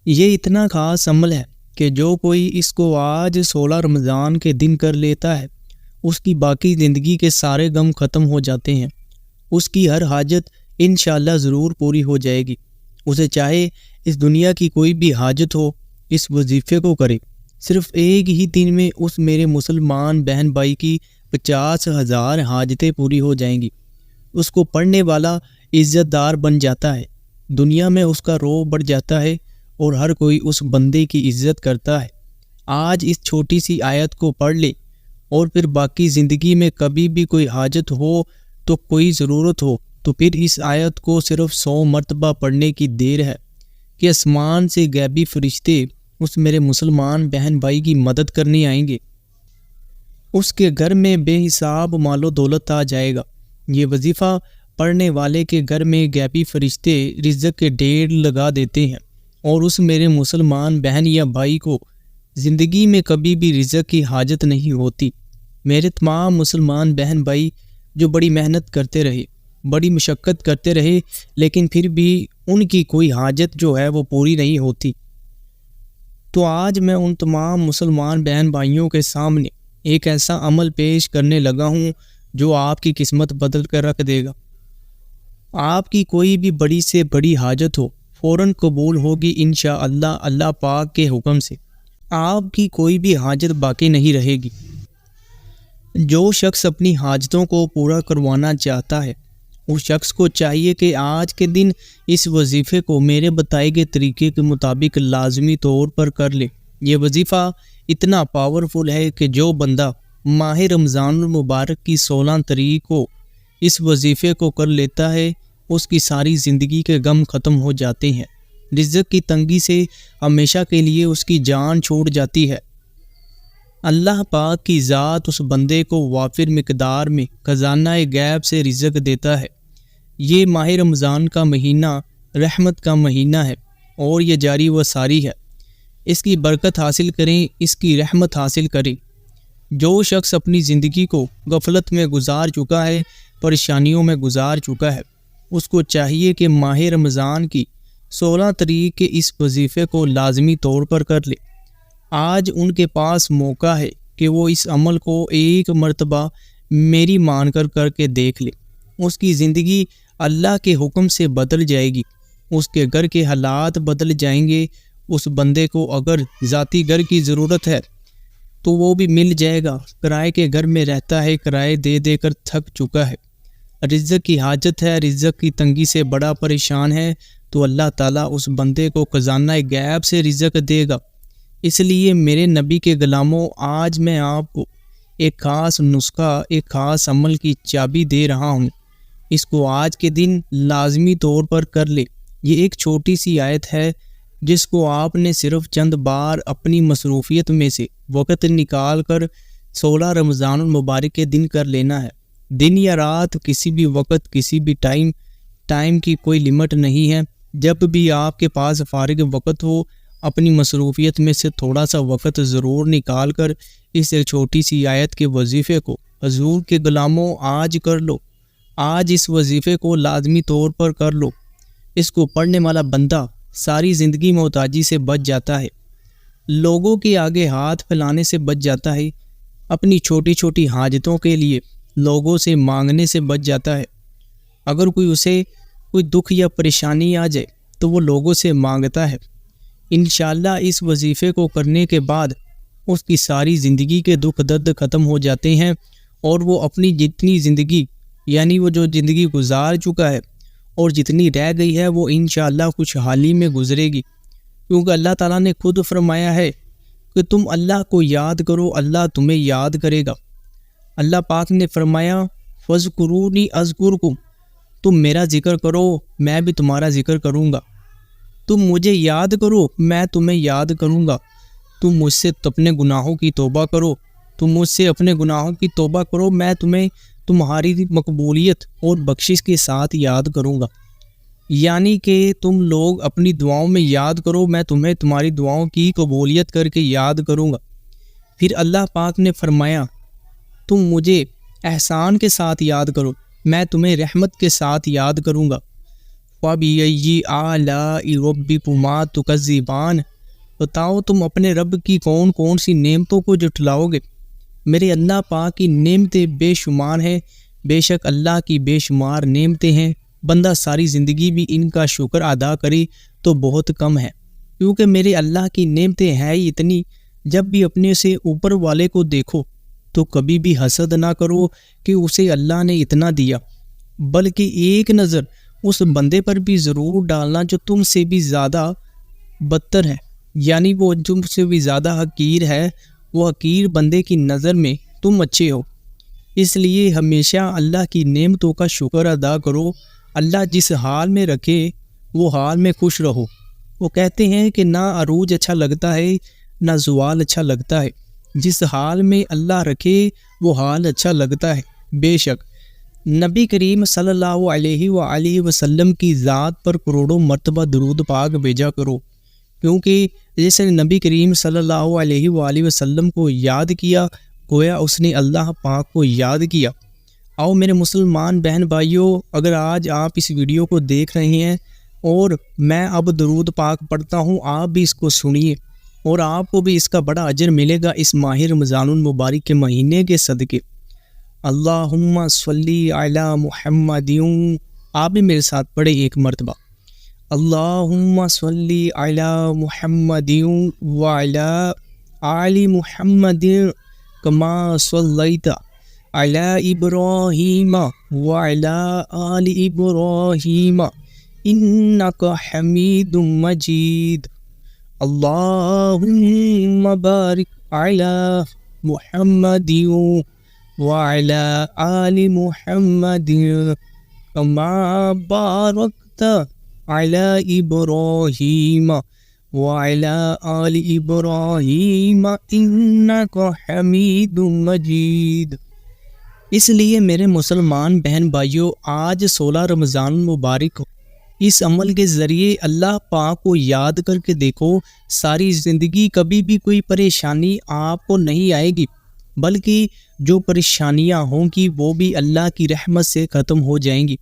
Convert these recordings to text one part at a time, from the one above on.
یہ اتنا خاص عمل ہے کہ جو کوئی اس کو آج 16 رمضان کے دن کر لیتا ہے اس کی باقی زندگی کے سارے غم ختم ہو جاتے ہیں۔ اس کی ہر حاجت انشاءاللہ ضرور پوری ہو جائے گی۔ اسے چاہے اس دنیا کی کوئی بھی حاجت ہو، اس وظیفے کو کرے، صرف ایک ہی دن میں اس میرے مسلمان بہن بھائی کی 50,000 حاجتیں پوری ہو جائیں گی۔ اس کو پڑھنے والا عزت دار بن جاتا ہے، دنیا میں اس کا رعب بڑھ جاتا ہے اور ہر کوئی اس بندے کی عزت کرتا ہے۔ آج اس چھوٹی سی آیت کو پڑھ لے اور پھر باقی زندگی میں کبھی بھی کوئی حاجت ہو تو کوئی ضرورت ہو تو پھر اس آیت کو صرف 100 مرتبہ پڑھنے کی دیر ہے کہ آسمان سے غیبی فرشتے اس میرے مسلمان بہن بھائی کی مدد کرنے آئیں گے۔ اس کے گھر میں بے حساب مال و دولت آ جائے گا۔ یہ وظیفہ پڑھنے والے کے گھر میں غیبی فرشتے رزق کے ڈھیر لگا دیتے ہیں اور اس میرے مسلمان بہن یا بھائی کو زندگی میں کبھی بھی رزق کی حاجت نہیں ہوتی۔ میرے تمام مسلمان بہن بھائی جو بڑی محنت کرتے رہے، بڑی مشقت کرتے رہے، لیکن پھر بھی ان کی کوئی حاجت جو ہے وہ پوری نہیں ہوتی، تو آج میں ان تمام مسلمان بہن بھائیوں کے سامنے ایک ایسا عمل پیش کرنے لگا ہوں جو آپ کی قسمت بدل کر رکھ دے گا۔ آپ کی کوئی بھی بڑی سے بڑی حاجت ہو فوراً قبول ہوگی انشاءاللہ اللہ پاک کے حکم سے۔ آپ کی کوئی بھی حاجت باقی نہیں رہے گی۔ جو شخص اپنی حاجتوں کو پورا کروانا چاہتا ہے اس شخص کو چاہیے کہ آج کے دن اس وظیفے کو میرے بتائے گئے طریقے کے مطابق لازمی طور پر کر لے۔ یہ وظیفہ اتنا پاورفل ہے کہ جو بندہ ماہ رمضان المبارک کی 16 تاریخ کو اس وظیفے کو کر لیتا ہے اس کی ساری زندگی کے غم ختم ہو جاتے ہیں، رزق کی تنگی سے ہمیشہ کے لیے اس کی جان چھوٹ جاتی ہے۔ اللہ پاک کی ذات اس بندے کو وافر مقدار میں خزانہ غیب سے رزق دیتا ہے۔ یہ ماہ رمضان کا مہینہ رحمت کا مہینہ ہے اور یہ جاری و ساری ہے۔ اس کی برکت حاصل کریں، اس کی رحمت حاصل کریں۔ جو شخص اپنی زندگی کو غفلت میں گزار چکا ہے، پریشانیوں میں گزار چکا ہے، اس کو چاہیے کہ ماہ رمضان کی 16 تاریخ کے اس وظیفے کو لازمی طور پر کر لے۔ آج ان کے پاس موقع ہے کہ وہ اس عمل کو ایک مرتبہ میری مان کر کے دیکھ لے۔ اس کی زندگی اللہ کے حکم سے بدل جائے گی، اس کے گھر کے حالات بدل جائیں گے۔ اس بندے کو اگر ذاتی گھر کی ضرورت ہے تو وہ بھی مل جائے گا۔ کرائے کے گھر میں رہتا ہے، کرائے دے دے کر تھک چکا ہے۔ رزق کی حاجت ہے، رزق کی تنگی سے بڑا پریشان ہے، تو اللہ تعالیٰ اس بندے کو خزانہ غیب سے رزق دے گا۔ اس لیے میرے نبی کے غلاموں، آج میں آپ کو ایک خاص نسخہ، ایک خاص عمل کی چابی دے رہا ہوں۔ اس کو آج کے دن لازمی طور پر کر لے۔ یہ ایک چھوٹی سی آیت ہے جس کو آپ نے صرف چند بار اپنی مصروفیت میں سے وقت نکال کر 16 رمضان المبارک کے دن کر لینا ہے۔ دن یا رات، کسی بھی وقت، کسی بھی ٹائم کی کوئی لمٹ نہیں ہے۔ جب بھی آپ کے پاس فارغ وقت ہو، اپنی مصروفیت میں سے تھوڑا سا وقت ضرور نکال کر اس ایک چھوٹی سی آیت کے وظیفے کو حضور کے غلاموں آج کر لو۔ آج اس وظیفے کو لازمی طور پر کر لو۔ اس کو پڑھنے والا بندہ ساری زندگی محتاجی سے بچ جاتا ہے، لوگوں کے آگے ہاتھ پھیلانے سے بچ جاتا ہے، اپنی چھوٹی چھوٹی حاجتوں کے لیے لوگوں سے مانگنے سے بچ جاتا ہے۔ اگر اسے کوئی دکھ یا پریشانی آ جائے تو وہ لوگوں سے مانگتا ہے۔ انشاءاللہ اس وظیفے کو کرنے کے بعد اس کی ساری زندگی کے دکھ درد ختم ہو جاتے ہیں اور وہ اپنی جتنی زندگی، یعنی وہ جو زندگی گزار چکا ہے اور جتنی رہ گئی ہے، وہ انشاءاللہ خوشحالی میں گزرے گی، کیونکہ اللہ تعالیٰ نے خود فرمایا ہے کہ تم اللہ کو یاد کرو، اللہ تمہیں یاد کرے گا۔ اللہ پاک نے فرمایا فَاذْكُرُونِي أَذْكُرْكُمْ، تم میرا ذکر کرو میں بھی تمہارا ذکر کروں گا، تم مجھے یاد کرو میں تمہیں یاد کروں گا، تم مجھ سے اپنے گناہوں کی توبہ کرو، تم مجھ سے اپنے گناہوں کی توبہ کرو، میں تمہیں تمہاری مقبولیت اور بخشش کے ساتھ یاد کروں گا۔ یعنی کہ تم لوگ اپنی دعاؤں میں یاد کرو، میں تمہیں تمہاری دعاؤں کی قبولیت کر کے یاد کروں گا۔ پھر اللہ پاک نے فرمایا تم مجھے احسان کے ساتھ یاد کرو، میں تمہیں رحمت کے ساتھ یاد کروں گا۔ فَبِأَيِّ آلَاءِ رَبِّكُمَا تُكَذِّبَانِ، بتاؤ تم اپنے رب کی کون کون سی نعمتوں کو جھٹلاؤ گے؟ میرے اللہ پاک کی نعمتیں بے شمار ہیں، بے شک اللہ کی بے شمار نعمتیں ہیں، بندہ ساری زندگی بھی ان کا شکر ادا کرے تو بہت کم ہے، کیونکہ میرے اللہ کی نعمتیں ہیں ہی اتنی۔ جب بھی اپنے سے اوپر والے کو دیکھو تو کبھی بھی حسد نہ کرو کہ اسے اللہ نے اتنا دیا، بلکہ ایک نظر اس بندے پر بھی ضرور ڈالنا جو تم سے بھی زیادہ بدتر ہے، یعنی وہ تم سے بھی زیادہ حقیر ہے، وہ حقیر بندے کی نظر میں تم اچھے ہو۔ اس لیے ہمیشہ اللہ کی نعمتوں کا شکر ادا کرو، اللہ جس حال میں رکھے وہ حال میں خوش رہو۔ وہ کہتے ہیں کہ نہ عروج اچھا لگتا ہے نہ زوال اچھا لگتا ہے، جس حال میں اللہ رکھے وہ حال اچھا لگتا ہے۔ بے شک نبی کریم صلی اللہ علیہ وآلہ وسلم کی ذات پر کروڑوں مرتبہ درود پاک بھیجا کرو، کیونکہ جیسے نبی کریم صلی اللہ علیہ وآلہ وسلم کو یاد کیا گویا اس نے اللہ پاک کو یاد کیا۔ آؤ میرے مسلمان بہن بھائیوں، اگر آج آپ اس ویڈیو کو دیکھ رہے ہیں اور میں اب درود پاک پڑھتا ہوں، آپ بھی اس کو سنیے اور آپ کو بھی اس کا بڑا اجر ملے گا اس ماہ رمضان المبارک کے مہینے کے صدقے۔ اللہم صلی علی محمد، آپ بھی میرے ساتھ پڑھے ایک مرتبہ، اللہم صلی علی محمد وعلی آل محمد کما صلیت علی ابراہیم وعلی آل ابراہیم انک حمید مجید، اللہم بارک علی محمد وعلی آل محمد کما بارکت علی ابراہیم وعلی آل ابراہیم انک حمید مجید۔ اس لیے میرے مسلمان بہن بھائیوں، آج 16 رمضان مبارک ہو، اس عمل کے ذریعے اللہ پاک کو یاد کر کے دیکھو، ساری زندگی کبھی بھی کوئی پریشانی آپ کو نہیں آئے گی، بلکہ جو پریشانیاں ہوں گی وہ بھی اللہ کی رحمت سے ختم ہو جائیں گی،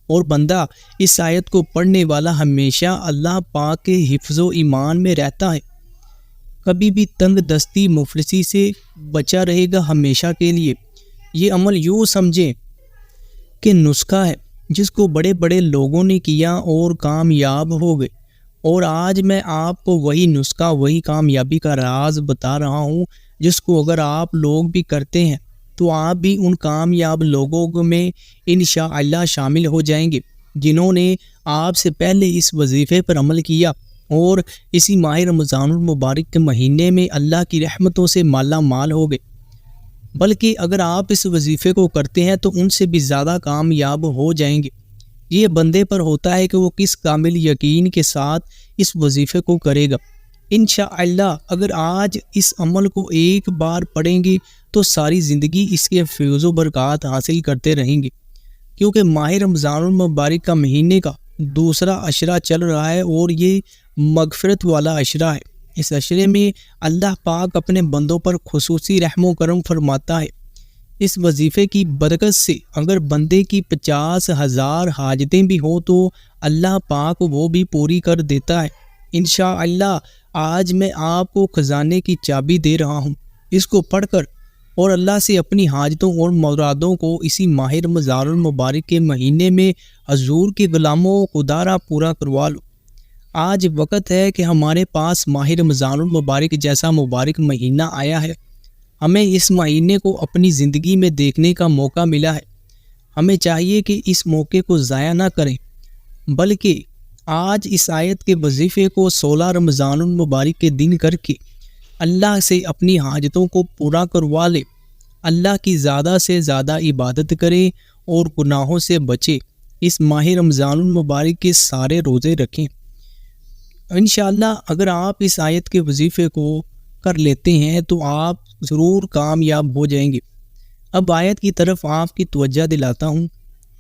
اور بندہ اس آیت کو پڑھنے والا ہمیشہ اللہ پاک کے حفظ و ایمان میں رہتا ہے، کبھی بھی تنگ دستی مفلسی سے بچا رہے گا ہمیشہ کے لیے۔ یہ عمل یوں سمجھیں کہ نسخہ ہے جس کو بڑے بڑے لوگوں نے کیا اور کامیاب ہو گئے، اور آج میں آپ کو وہی نسخہ، وہی کامیابی کا راز بتا رہا ہوں، جس کو اگر آپ لوگ بھی کرتے ہیں تو آپ بھی ان کامیاب لوگوں میں انشاءاللہ شامل ہو جائیں گے جنہوں نے آپ سے پہلے اس وظیفے پر عمل کیا اور اسی ماہ رمضان المبارک کے مہینے میں اللہ کی رحمتوں سے مالا مال ہو گئے۔ بلکہ اگر آپ اس وظیفے کو کرتے ہیں تو ان سے بھی زیادہ کامیاب ہو جائیں گے۔ یہ بندے پر ہوتا ہے کہ وہ کس کامل یقین کے ساتھ اس وظیفے کو کرے گا۔ انشاءاللہ اگر آج اس عمل کو ایک بار پڑھیں گے تو ساری زندگی اس کے فیض و برکات حاصل کرتے رہیں گے، کیونکہ ماہ رمضان المبارک کا مہینے کا دوسرا عشرہ چل رہا ہے اور یہ مغفرت والا عشرہ ہے۔ اس عشرے میں اللہ پاک اپنے بندوں پر خصوصی رحم و کرم فرماتا ہے۔ اس وظیفے کی برکت سے اگر بندے کی 50,000 حاجتیں بھی ہوں تو اللہ پاک وہ بھی پوری کر دیتا ہے۔ انشاءاللہ آج میں آپ کو خزانے کی چابی دے رہا ہوں، اس کو پڑھ کر اور اللہ سے اپنی حاجتوں اور مرادوں کو اسی ماہ رمضان المبارک کے مہینے میں حضور کے غلاموں خدا را پورا کروا لو۔ آج وقت ہے کہ ہمارے پاس ماہ رمضان المبارک جیسا مبارک مہینہ آیا ہے، ہمیں اس مہینے کو اپنی زندگی میں دیکھنے کا موقع ملا ہے، ہمیں چاہیے کہ اس موقع کو ضائع نہ کریں، بلکہ آج اس آیت کے وظیفے کو 16 رمضان المبارک کے دن کر کے اللہ سے اپنی حاجتوں کو پورا کروا لے، اللہ کی زیادہ سے زیادہ عبادت کرے اور گناہوں سے بچے، اس ماہ رمضان المبارک کے سارے روزے رکھیں۔ انشاءاللہ اگر آپ اس آیت کے وظیفے کو کر لیتے ہیں تو آپ ضرور کامیاب ہو جائیں گے۔ اب آیت کی طرف آپ کی توجہ دلاتا ہوں،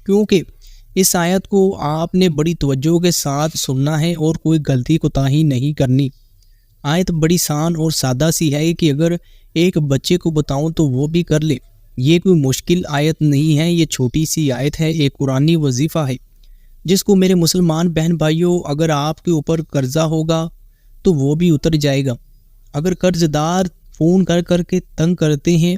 کیونکہ اس آیت کو آپ نے بڑی توجہ کے ساتھ سننا ہے اور کوئی غلطی کوتاہی نہیں کرنی۔ آیت بڑی آسان اور سادہ سی ہے کہ اگر ایک بچے کو بتاؤں تو وہ بھی کر لے، یہ کوئی مشکل آیت نہیں ہے، یہ چھوٹی سی آیت ہے، ایک قرآنی وظیفہ ہے۔ جس کو میرے مسلمان بہن بھائیوں اگر آپ کے اوپر قرضہ ہوگا تو وہ بھی اتر جائے گا۔ اگر قرض دار فون کر کر کے تنگ کرتے ہیں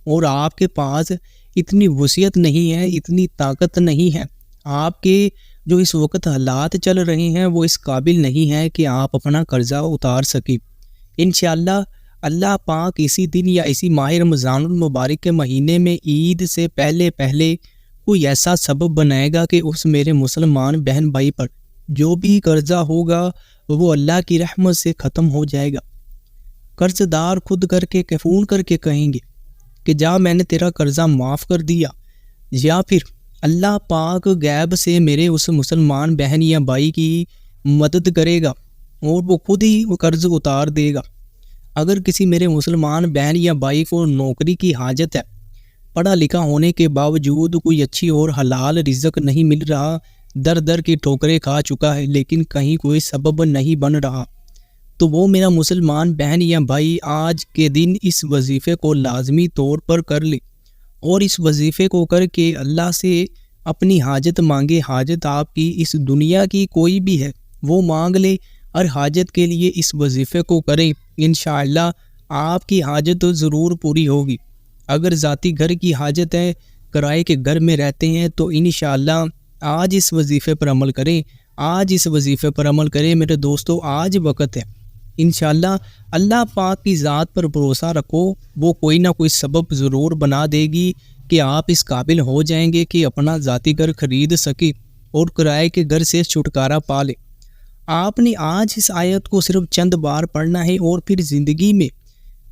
اور آپ کے پاس اتنی وسعت نہیں ہے، اتنی طاقت نہیں ہے، آپ کے جو اس وقت حالات چل رہے ہیں وہ اس قابل نہیں ہے کہ آپ اپنا قرضہ اتار سکیں، انشاءاللہ اللہ پاک اسی دن یا اسی ماہ رمضان المبارک کے مہینے میں عید سے پہلے کوئی ایسا سبب بنائے گا کہ اس میرے مسلمان بہن بھائی پر جو بھی قرضہ ہوگا وہ اللہ کی رحمت سے ختم ہو جائے گا۔ قرض دار خود فون کر کے کہیں گے کہ جا میں نے تیرا قرضہ معاف کر دیا، یا پھر اللہ پاک غیب سے میرے اس مسلمان بہن یا بھائی کی مدد کرے گا اور وہ خود ہی وہ قرض اتار دے گا۔ اگر کسی میرے مسلمان بہن یا بھائی کو نوکری کی حاجت ہے، پڑھا لکھا ہونے کے باوجود کوئی اچھی اور حلال رزق نہیں مل رہا، در کی ٹھوکریں کھا چکا ہے لیکن کہیں کوئی سبب نہیں بن رہا، تو وہ میرا مسلمان بہن یا بھائی آج کے دن اس وظیفے کو لازمی طور پر کر لے اور اس وظیفے کو کر کے اللہ سے اپنی حاجت مانگے۔ حاجت آپ کی اس دنیا کی کوئی بھی ہے وہ مانگ لے، ہر حاجت کے لیے اس وظیفے کو کریں، انشاءاللہ آپ کی حاجت ضرور پوری ہوگی۔ اگر ذاتی گھر کی حاجت ہے، کرائے کے گھر میں رہتے ہیں، تو انشاءاللہ آج اس وظیفے پر عمل کریں، آج اس وظیفے پر عمل کریں میرے دوستو، آج وقت ہے۔ انشاءاللہ اللہ پاک کی ذات پر بھروسہ رکھو، وہ کوئی نہ کوئی سبب ضرور بنا دے گی کہ آپ اس قابل ہو جائیں گے کہ اپنا ذاتی گھر خرید سکیں اور کرائے کے گھر سے چھٹکارا پا لیں۔ آپ نے آج اس آیت کو صرف چند بار پڑھنا ہے اور پھر زندگی میں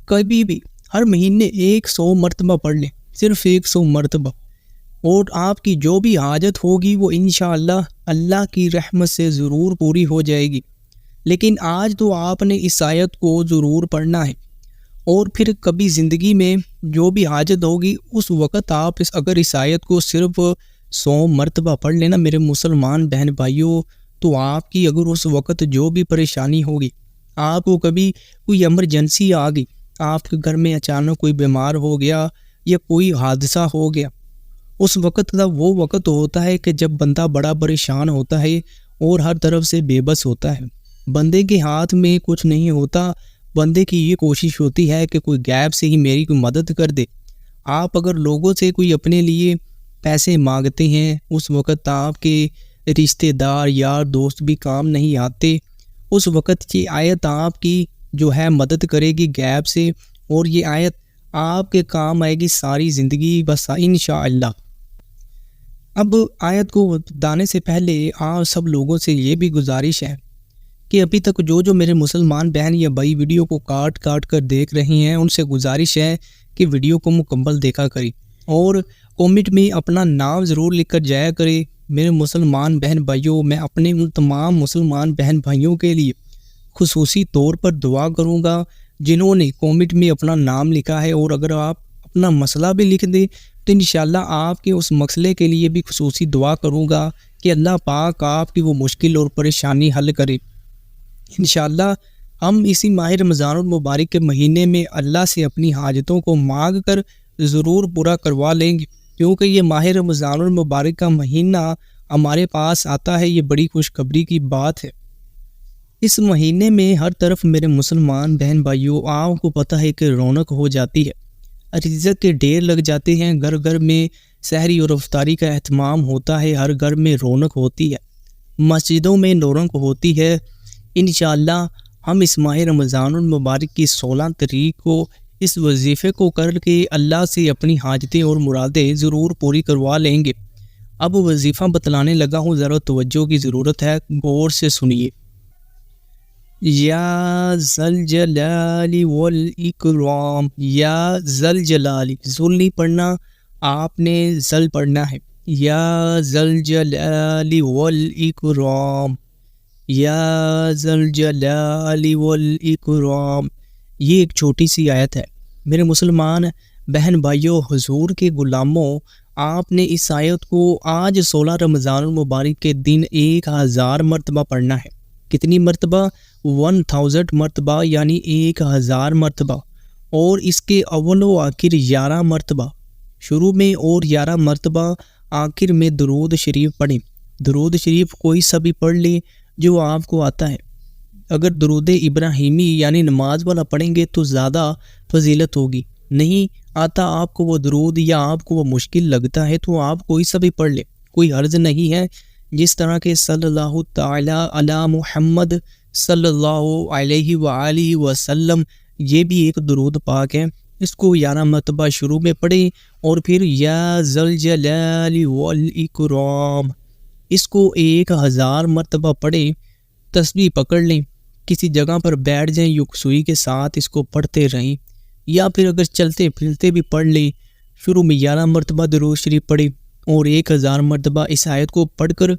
کبھی بھی ہر مہینے 100 مرتبہ پڑھ لیں، صرف 100 مرتبہ، اور آپ کی جو بھی حاجت ہوگی وہ انشاءاللہ اللہ کی رحمت سے ضرور پوری ہو جائے گی۔ لیکن آج تو آپ نے اس آیت کو ضرور پڑھنا ہے، اور پھر کبھی زندگی میں جو بھی حاجت ہوگی اس وقت آپ اگر اس آیت کو صرف 100 مرتبہ پڑھ لینا میرے مسلمان بہن بھائیوں، تو آپ کی اگر اس وقت جو بھی پریشانی ہوگی، آپ کو کبھی کوئی ایمرجنسی آ گئی، آپ کے گھر میں اچانک کوئی بیمار ہو گیا یا کوئی حادثہ ہو گیا، اس وقت کا وہ وقت ہوتا ہے کہ جب بندہ بڑا پریشان ہوتا ہے اور ہر طرف سے بے بس ہوتا ہے، بندے کے ہاتھ میں کچھ نہیں ہوتا، بندے کی یہ کوشش ہوتی ہے کہ کوئی غیب سے ہی میری کوئی مدد کر دے۔ آپ اگر لوگوں سے کوئی اپنے لیے پیسے مانگتے ہیں، اس وقت آپ کے رشتہ دار یار دوست بھی کام نہیں آتے، اس وقت یہ آیت آپ کی جو ہے مدد کرے گی غیب سے، اور یہ آیت آپ کے کام آئے گی ساری زندگی بس انشاءاللہ۔ اب آیت کو بتانے سے پہلے آپ سب لوگوں سے یہ بھی گزارش ہے کہ ابھی تک جو میرے مسلمان بہن یا بھائی ویڈیو کو کاٹ کر دیکھ رہے ہیں، ان سے گزارش ہے کہ ویڈیو کو مکمل دیکھا کریں اور کامنٹ میں اپنا نام ضرور لکھ کر جایا کریں۔ میرے مسلمان بہن بھائیوں، میں اپنے ان تمام مسلمان بہن بھائیوں کے لیے خصوصی طور پر دعا کروں گا جنہوں نے کامنٹ میں اپنا نام لکھا ہے، اور اگر آپ اپنا مسئلہ بھی لکھ دیں تو انشاءاللہ آپ کے اس مسئلے کے لیے بھی خصوصی دعا کروں گا کہ اللہ پاک آپ کی وہ مشکل اور پریشانی حل کرے۔ انشاءاللہ ہم اسی ماہ رمضان المبارک کے مہینے میں اللہ سے اپنی حاجتوں کو مانگ کر ضرور پورا کروا لیں گے، کیونکہ یہ ماہ رمضان المبارک کا مہینہ ہمارے پاس آتا ہے، یہ بڑی خوشخبری کی بات ہے۔ اس مہینے میں ہر طرف میرے مسلمان بہن بھائیوں آپ کو پتہ ہے کہ رونق ہو جاتی ہے، رزق کے ڈھیر لگ جاتے ہیں، گھر میں سحری اور افطاری کا اہتمام ہوتا ہے، ہر گھر میں رونق ہوتی ہے، مسجدوں میں رونق ہوتی ہے۔ انشاءاللہ ہم اس ماہ رمضان المبارک کی 16 تاریخ کو اس وظیفے کو کر کے اللہ سے اپنی حاجتیں اور مرادیں ضرور پوری کروا لیں گے۔ اب وظیفہ بتلانے لگا ہوں، ذرا توجہ کی ضرورت ہے، غور سے سنیے۔ یا ذل جلال والاکرام، یا ذل جلال، ذل نہیں پڑھنا، آپ نے ذل پڑھنا ہے۔ یا ذل جلال والاکرام، یا ذل جلال والاکرام، یہ ایک چھوٹی سی آیت ہے۔ میرے مسلمان بہن بھائیوں، حضور کے غلاموں، آپ نے اس آیت کو آج 16 رمضان المبارک کے دن 1000 مرتبہ پڑھنا ہے۔ کتنی مرتبہ؟ 1000 مرتبہ، یعنی 1000 مرتبہ، اور اس کے اول و آخر 11 مرتبہ، شروع میں اور 11 مرتبہ آخر میں درود شریف پڑھیں۔ درود شریف کوئی سا بھی پڑھ لیں جو آپ کو آتا ہے. اگر درود ابراہیمی یعنی نماز والا پڑھیں گے تو زیادہ فضیلت ہوگی. نہیں آتا آپ کو وہ درود یا آپ کو وہ مشکل لگتا ہے تو آپ کوئی سا بھی پڑھ لیں, کوئی حرج نہیں ہے. جس طرح کہ صلی اللہ تعالی علی محمد صلی اللہ علیہ وآلہ وسلم, یہ بھی ایک درود پاک ہے. اس کو 11 مرتبہ شروع میں پڑھیں اور پھر یا ذوالجلال والاکرام اس کو 1000 مرتبہ پڑھیں. تسبیح پکڑ لیں, کسی جگہ پر بیٹھ جائیں, یکسوئی کے ساتھ اس کو پڑھتے رہیں, یا پھر اگر چلتے پھرتے بھی پڑھ لیں. شروع میں 11 مرتبہ درود شریف پڑھیں اور 1000 مرتبہ اس آیت کو پڑھ کر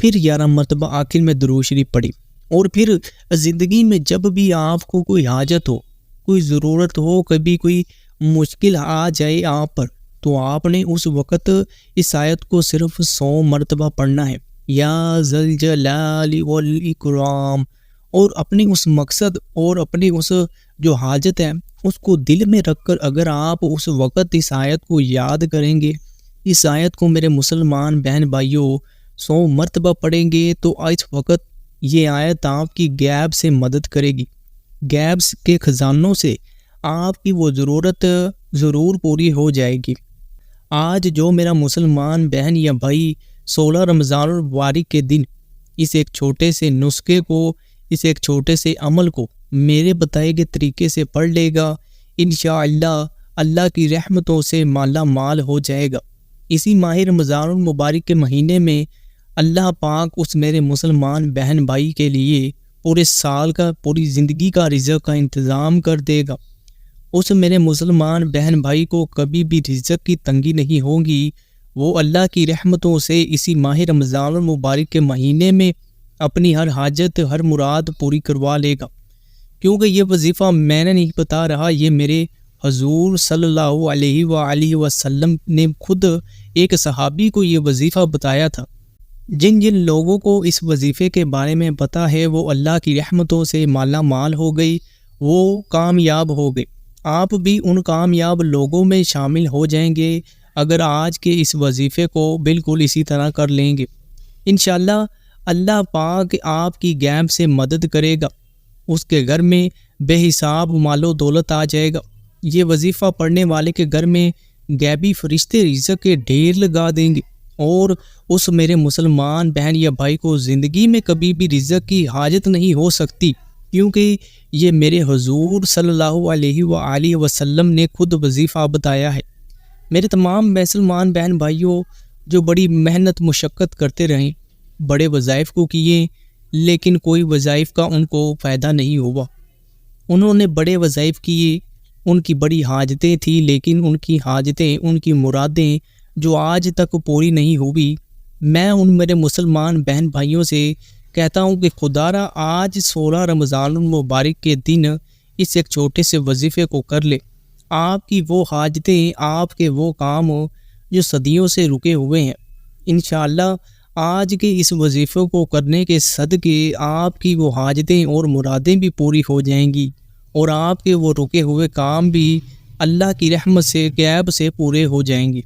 پھر 11 مرتبہ آخر میں درود شریف پڑھیں. اور پھر زندگی میں جب بھی آپ کو کوئی حاجت ہو, کوئی ضرورت ہو, کبھی کوئی مشکل آ جائے آپ پر, تو آپ نے اس وقت اس آیت کو صرف 100 مرتبہ پڑھنا ہے, یا ذوالجلال والاکرام, اور اپنی اس مقصد اور اپنی اس جو حاجت ہے اس کو دل میں رکھ کر اگر آپ اس وقت اس آیت کو یاد کریں گے, اس آیت کو میرے مسلمان بہن بھائیوں 100 مرتبہ پڑھیں گے, تو اس وقت یہ آیت آپ کی غیب سے مدد کرے گی. غیب کے خزانوں سے آپ کی وہ ضرورت ضرور پوری ہو جائے گی. آج جو میرا مسلمان بہن یا بھائی 16 رمضان المبارک کے دن اس ایک چھوٹے سے نسخے کو, اس ایک چھوٹے سے عمل کو میرے بتائے گئے طریقے سے پڑھ لے گا, انشاءاللہ اللہ کی رحمتوں سے مالا مال ہو جائے گا. اسی ماہ رمضان المبارک کے مہینے میں اللہ پاک اس میرے مسلمان بہن بھائی کے لیے پورے سال کا, پوری زندگی کا رزق کا انتظام کر دے گا. اس میرے مسلمان بہن بھائی کو کبھی بھی رزق کی تنگی نہیں ہوگی. وہ اللہ کی رحمتوں سے اسی ماہ رمضان المبارک کے مہینے میں اپنی ہر حاجت, ہر مراد پوری کروا لے گا. کیونکہ یہ وظیفہ میں نے نہیں بتا رہا, یہ میرے حضور صلی اللہ علیہ وآلہ وسلم نے خود ایک صحابی کو یہ وظیفہ بتایا تھا. جن جن لوگوں کو اس وظیفے کے بارے میں پتہ ہے وہ اللہ کی رحمتوں سے مالا مال ہو گئی, وہ کامیاب ہو گئے. آپ بھی ان کامیاب لوگوں میں شامل ہو جائیں گے اگر آج کے اس وظیفے کو بالکل اسی طرح کر لیں گے. انشاءاللہ اللہ پاک آپ کی غیب سے مدد کرے گا, اس کے گھر میں بے حساب مال و دولت آ جائے گا. یہ وظیفہ پڑھنے والے کے گھر میں غیبی فرشتے رزق کے ڈھیر لگا دیں گے, اور اس میرے مسلمان بہن یا بھائی کو زندگی میں کبھی بھی رزق کی حاجت نہیں ہو سکتی, کیونکہ یہ میرے حضور صلی اللہ علیہ وآلہ وسلم نے خود وظیفہ بتایا ہے. میرے تمام مسلمان بہن بھائیوں جو بڑی محنت مشقت کرتے رہیں, بڑے وظائف کو کیے, لیکن کوئی وظائف کا ان کو فائدہ نہیں ہوا. انہوں نے بڑے وظائف کیے, ان کی بڑی حاجتیں تھیں, لیکن ان کی حاجتیں, ان کی مرادیں جو آج تک پوری نہیں ہوئی. میں ان میرے مسلمان بہن بھائیوں سے کہتا ہوں کہ خدا را آج 16 رمضان المبارک کے دن اس ایک چھوٹے سے وظیفے کو کر لے. آپ کی وہ حاجتیں, آپ کے وہ کام جو صدیوں سے رکے ہوئے ہیں, انشاءاللہ آج کے اس وظیفے کو کرنے کے صدقے آپ کی وہ حاجتیں اور مرادیں بھی پوری ہو جائیں گی, اور آپ کے وہ رکے ہوئے کام بھی اللہ کی رحمت سے غیب سے پورے ہو جائیں گے.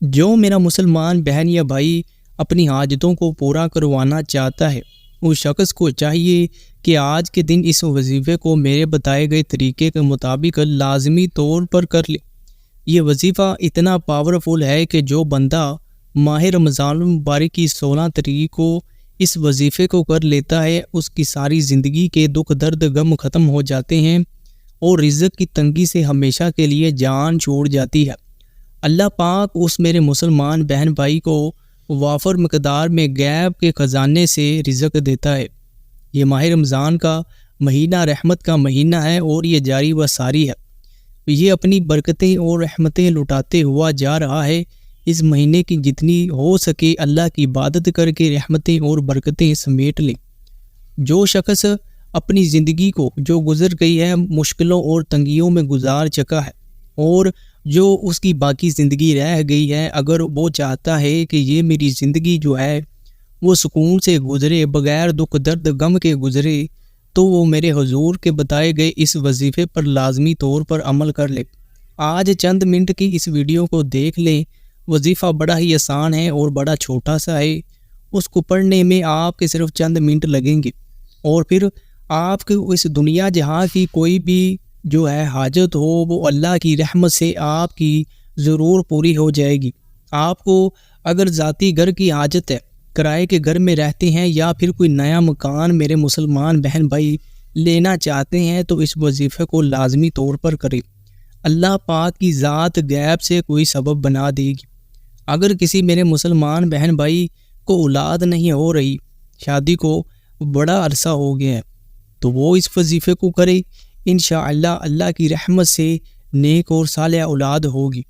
جو میرا مسلمان بہن یا بھائی اپنی حاجتوں کو پورا کروانا چاہتا ہے, اس شخص کو چاہیے کہ آج کے دن اس وظیفے کو میرے بتائے گئے طریقے کے مطابق لازمی طور پر کر لے. یہ وظیفہ اتنا پاورفل ہے کہ جو بندہ ماہ رمضان المبارک کی 16 تاریخ کو اس وظیفے کو کر لیتا ہے, اس کی ساری زندگی کے دکھ درد غم ختم ہو جاتے ہیں اور رزق کی تنگی سے ہمیشہ کے لیے جان چھوڑ جاتی ہے. اللہ پاک اس میرے مسلمان بہن بھائی کو وافر مقدار میں غیب کے خزانے سے رزق دیتا ہے. یہ ماہ رمضان کا مہینہ رحمت کا مہینہ ہے اور یہ جاری و ساری ہے. یہ اپنی برکتیں اور رحمتیں لٹاتے ہوا جا رہا ہے. اس مہینے کی جتنی ہو سکے اللہ کی عبادت کر کے رحمتیں اور برکتیں سمیٹ لیں. جو شخص اپنی زندگی کو جو گزر گئی ہے مشکلوں اور تنگیوں میں گزار چکا ہے, اور جو اس کی باقی زندگی رہ گئی ہے, اگر وہ چاہتا ہے کہ یہ میری زندگی جو ہے وہ سکون سے گزرے, بغیر دکھ درد غم کے گزرے, تو وہ میرے حضور کے بتائے گئے اس وظیفے پر لازمی طور پر عمل کر لے. آج چند منٹ کی اس ویڈیو کو دیکھ لیں. وظیفہ بڑا ہی آسان ہے اور بڑا چھوٹا سا ہے. اس کو پڑھنے میں آپ کے صرف چند منٹ لگیں گے، اور پھر آپ کو اس دنیا جہاں کی کوئی بھی جو ہے حاجت ہو وہ اللہ کی رحمت سے آپ کی ضرور پوری ہو جائے گی۔ آپ کو اگر ذاتی گھر کی حاجت ہے، کرائے کے گھر میں رہتے ہیں، یا پھر کوئی نیا مکان میرے مسلمان بہن بھائی لینا چاہتے ہیں، تو اس وظیفے کو لازمی طور پر کریں۔ اللہ پاک کی ذات غیب سے کوئی سبب بنا دے گی۔ اگر کسی میرے مسلمان بہن بھائی کو اولاد نہیں ہو رہی، شادی کو بڑا عرصہ ہو گیا ہے، تو وہ اس وظیفے کو کرے، انشاءاللہ اللہ کی رحمت سے نیک اور صالح اولاد ہوگی۔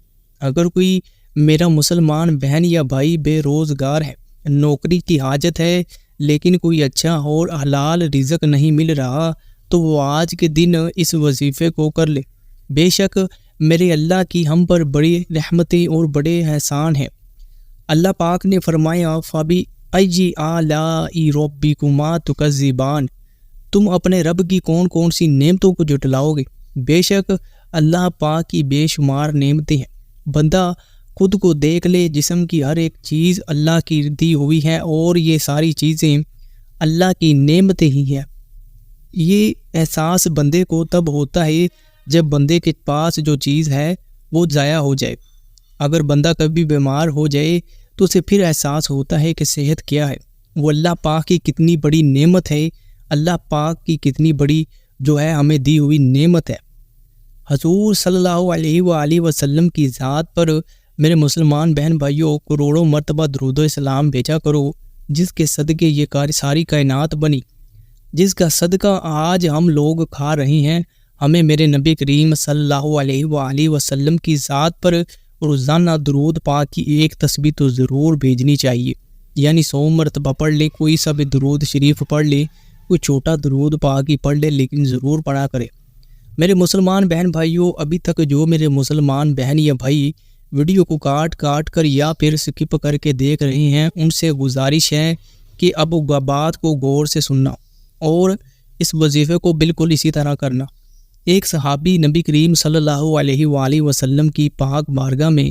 اگر کوئی میرا مسلمان بہن یا بھائی بے روزگار ہے، نوکری کی حاجت ہے، لیکن کوئی اچھا اور حلال رزق نہیں مل رہا، تو وہ آج کے دن اس وظیفے کو کر لے۔ بے شک میرے اللہ کی ہم پر بڑی رحمتیں اور بڑے احسان ہیں۔ اللہ پاک نے فرمایا فَبِأَيِّ آلَاءِ رَبِّكُمَا تُكَذِّبَانِ، تم اپنے رب کی کون کون سی نعمتوں کو جھٹلاؤ گے؟ بے شک اللہ پاک کی بے شمار نعمتیں ہیں۔ بندہ خود کو دیکھ لے، جسم کی ہر ایک چیز اللہ کی دی ہوئی ہے، اور یہ ساری چیزیں اللہ کی نعمتیں ہی ہیں۔ یہ احساس بندے کو تب ہوتا ہے جب بندے کے پاس جو چیز ہے وہ ضائع ہو جائے۔ اگر بندہ کبھی بیمار ہو جائے تو اسے پھر احساس ہوتا ہے کہ صحت کیا ہے، وہ اللہ پاک کی کتنی بڑی نعمت ہے، اللہ پاک کی کتنی بڑی جو ہے ہمیں دی ہوئی نعمت ہے۔ حضور صلی اللہ علیہ وآلہ وسلم کی ذات پر میرے مسلمان بہن بھائیوں کروڑوں مرتبہ درود و سلام بھیجا کرو، جس کے صدقے یہ ساری کائنات بنی، جس کا صدقہ آج ہم لوگ کھا رہے ہیں۔ ہمیں میرے نبی کریم صلی اللہ علیہ وآلہ وسلم کی ذات پر روزانہ درود پاک کی ایک تسبیح تو ضرور بھیجنی چاہیے، یعنی 100 مرتبہ پڑھ لے، کوئی سا بھی درود شریف پڑھ لے، کوئی چھوٹا درود پاک ہی پڑھ لے، لیکن ضرور پڑھا کرے۔ میرے مسلمان بہن بھائیوں، ابھی تک جو میرے مسلمان بہن یا بھائی ویڈیو کو کاٹ کر یا پھر سکپ کر کے دیکھ رہے ہیں، ان سے گزارش ہے کہ اب بات کو غور سے سننا اور اس وظیفے کو بالکل اسی طرح کرنا۔ ایک صحابی نبی کریم صلی اللہ علیہ وآلہ وسلم کی پاک بارگاہ میں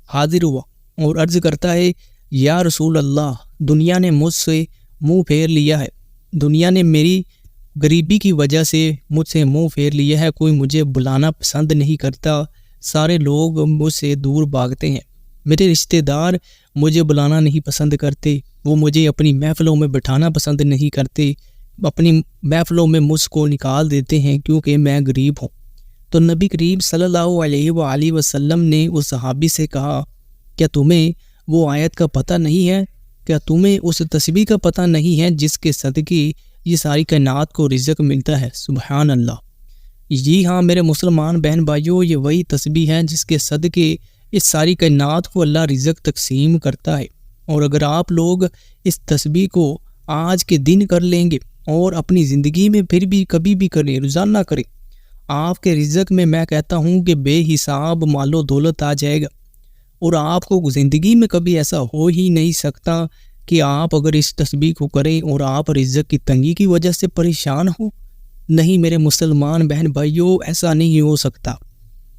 حاضر ہوا اور عرض کرتا ہے، یا رسول اللہ، دنیا نے مجھ سے منہ پھیر لیا ہے، دنیا نے میری غریبی کی وجہ سے مجھ سے منہ پھیر لیا ہے، کوئی مجھے بلانا پسند نہیں کرتا، سارے لوگ مجھ سے دور بھاگتے ہیں، میرے رشتہ دار مجھے بلانا نہیں پسند کرتے، وہ مجھے اپنی محفلوں میں بٹھانا پسند نہیں کرتے، اپنی محفلوں میں مجھ کو نکال دیتے ہیں کیونکہ میں غریب ہوں۔ تو نبی کریم صلی اللہ علیہ وآلہ وسلم نے اس صحابی سے کہا، کیا تمہیں وہ آیت کا پتہ نہیں ہے؟ کیا تمہیں اس تسبیح کا پتہ نہیں ہے جس کے صدقے یہ ساری کائنات کو رزق ملتا ہے؟ سبحان اللہ۔ جی ہاں میرے مسلمان بہن بھائیوں، یہ وہی تسبیح ہے جس کے صدقے اس ساری کائنات کو اللہ رزق تقسیم کرتا ہے۔ اور اگر آپ لوگ اس تسبیح کو آج کے دن کر لیں گے اور اپنی زندگی میں پھر بھی کبھی بھی کریں، روزانہ کریں، آپ کے رزق میں کہتا ہوں کہ بے حساب مال و دولت آ جائے گا، اور آپ کو زندگی میں کبھی ایسا ہو ہی نہیں سکتا کہ آپ اگر اس تسبیح کو کریں اور آپ رزق کی تنگی کی وجہ سے پریشان ہو۔ نہیں میرے مسلمان بہن بھائیوں، ایسا نہیں ہو سکتا۔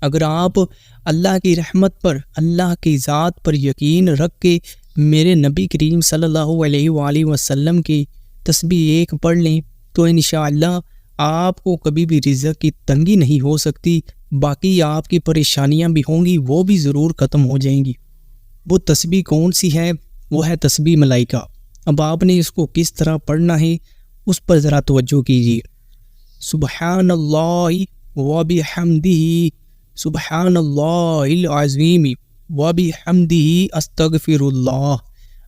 اگر آپ اللہ کی رحمت پر، اللہ کی ذات پر یقین رکھ کے میرے نبی کریم صلی اللہ علیہ وآلہ وسلم کی تسبیح ایک پڑھ لیں تو انشاءاللہ آپ کو کبھی بھی رزق کی تنگی نہیں ہو سکتی، باقی آپ کی پریشانیاں بھی ہوں گی، وہ بھی ضرور ختم ہو جائیں گی۔ وہ تسبیح کون سی ہے؟ وہ ہے تسبیح ملائکہ۔ اب آپ نے اس کو کس طرح پڑھنا ہے اس پر ذرا توجہ کیجیے۔ سبحان اللہ وبحمدہ، سبحان اللہ العظیم وبحمدہ، استغفر اللہ۔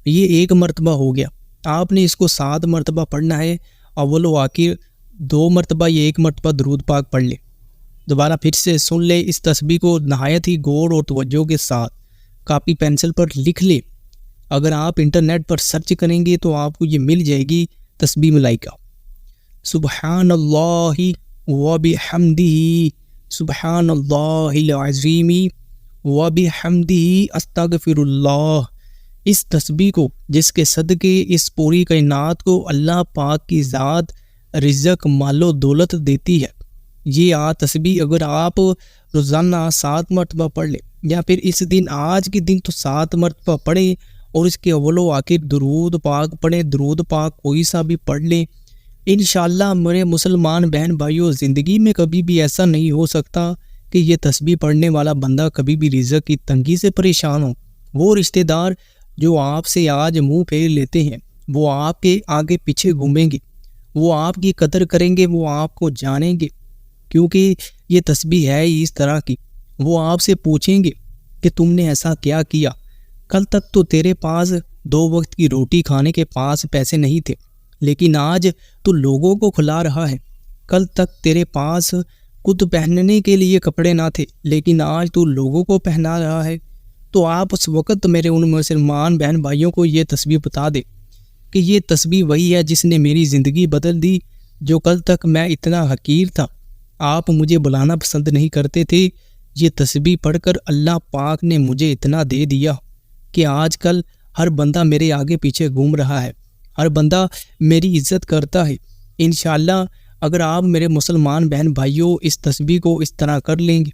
یہ ایک مرتبہ ہو گیا۔ آپ نے اس کو 7 مرتبہ پڑھنا ہے، اول و آخر 2 مرتبہ یا 1 مرتبہ درود پاک پڑھ لے۔ دوبارہ پھر سے سن لے اس تسبیح کو نہایت ہی غور اور توجہ کے ساتھ، کاپی پینسل پر لکھ لے۔ اگر آپ انٹرنیٹ پر سرچ کریں گے تو آپ کو یہ مل جائے گی تسبیح ملائکہ۔ سبحان اللہ وبحمدہ، سبحان اللہ العظیم وبحمدہ، استغفر اللہ۔ اس تسبیح کو، جس کے صدقے اس پوری کائنات کو اللہ پاک کی ذات رزق مال و دولت دیتی ہے، یہ تسبیح اگر آپ روزانہ 7 مرتبہ پڑھ لیں، یا پھر اس دن آج کے دن تو 7 مرتبہ پڑھیں اور اس کے اول و آخر درود پاک پڑھیں، درود پاک کوئی سا بھی پڑھ لیں۔ انشاءاللہ میرے مسلمان بہن بھائیوں، زندگی میں کبھی بھی ایسا نہیں ہو سکتا کہ یہ تسبیح پڑھنے والا بندہ کبھی بھی رزق کی تنگی سے پریشان ہو۔ وہ رشتہ دار جو آپ سے آج منہ پھیر لیتے ہیں وہ آپ کے آگے پیچھے گھومیں گے، وہ آپ کی قدر کریں گے، وہ آپ کو جانیں گے، کیونکہ یہ تسبیح ہے ہی اس طرح کی۔ وہ آپ سے پوچھیں گے کہ تم نے ایسا کیا کیا؟ کل تک تو تیرے پاس 2 وقت کی روٹی کھانے کے پاس پیسے نہیں تھے، لیکن آج تو لوگوں کو کھلا رہا ہے۔ کل تک تیرے پاس خود پہننے کے لیے کپڑے نہ تھے، لیکن آج تو لوگوں کو پہنا رہا ہے۔ تو آپ اس وقت میرے ان مسلمان بہن بھائیوں کو یہ تسبیح بتا دے کہ یہ تسبیح وہی ہے جس نے میری زندگی بدل دی۔ جو کل تک میں اتنا حقیر تھا، آپ مجھے بلانا پسند نہیں کرتے تھے، یہ تسبیح پڑھ کر اللہ پاک نے مجھے اتنا دے دیا کہ آج کل ہر بندہ میرے آگے پیچھے گھوم رہا ہے، ہر بندہ میری عزت کرتا ہے۔ انشاءاللہ اگر آپ میرے مسلمان بہن بھائیوں اس تسبیح کو اس طرح کر لیں گے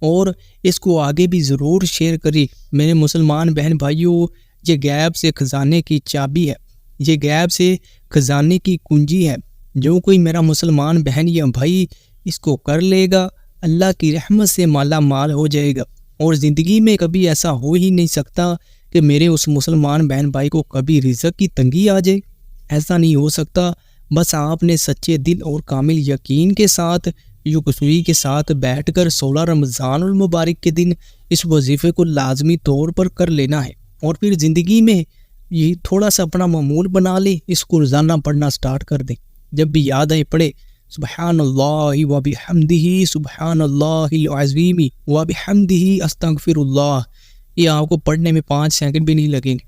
اور اس کو آگے بھی ضرور شیئر کریں، میرے مسلمان بہن بھائیوں، یہ غیب سے خزانے کی چابی ہے، یہ غیب سے خزانے کی کنجی ہے۔ جو کوئی میرا مسلمان بہن یا بھائی اس کو کر لے گا، اللہ کی رحمت سے مالا مال ہو جائے گا، اور زندگی میں کبھی ایسا ہو ہی نہیں سکتا کہ میرے اس مسلمان بہن بھائی کو کبھی رزق کی تنگی آ جائے۔ ایسا نہیں ہو سکتا۔ بس آپ نے سچے دل اور کامل یقین کے ساتھ یکسوئی کے ساتھ بیٹھ کر 16 رمضان المبارک کے دن اس وظیفے کو لازمی طور پر کر لینا ہے، اور پھر زندگی میں یہ تھوڑا سا اپنا معمول بنا لیں، اس کو روزانہ پڑھنا سٹارٹ کر دیں۔ جب بھی یاد آئے پڑھے سبحان اللہ و بحمدہ، سبحان اللہ العظیم و بحمدہ، استغفر اللہ۔ یہ آپ کو پڑھنے میں 5 سیکنڈ بھی نہیں لگیں گے۔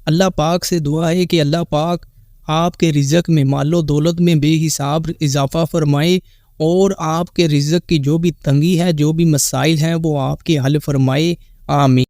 اللہ پاک سے دعا ہے کہ اللہ پاک آپ کے رزق میں، مال و دولت میں بے حساب اضافہ فرمائے، اور آپ کے رزق کی جو بھی تنگی ہے، جو بھی مسائل ہیں، وہ آپ کے حل فرمائے۔ آمین۔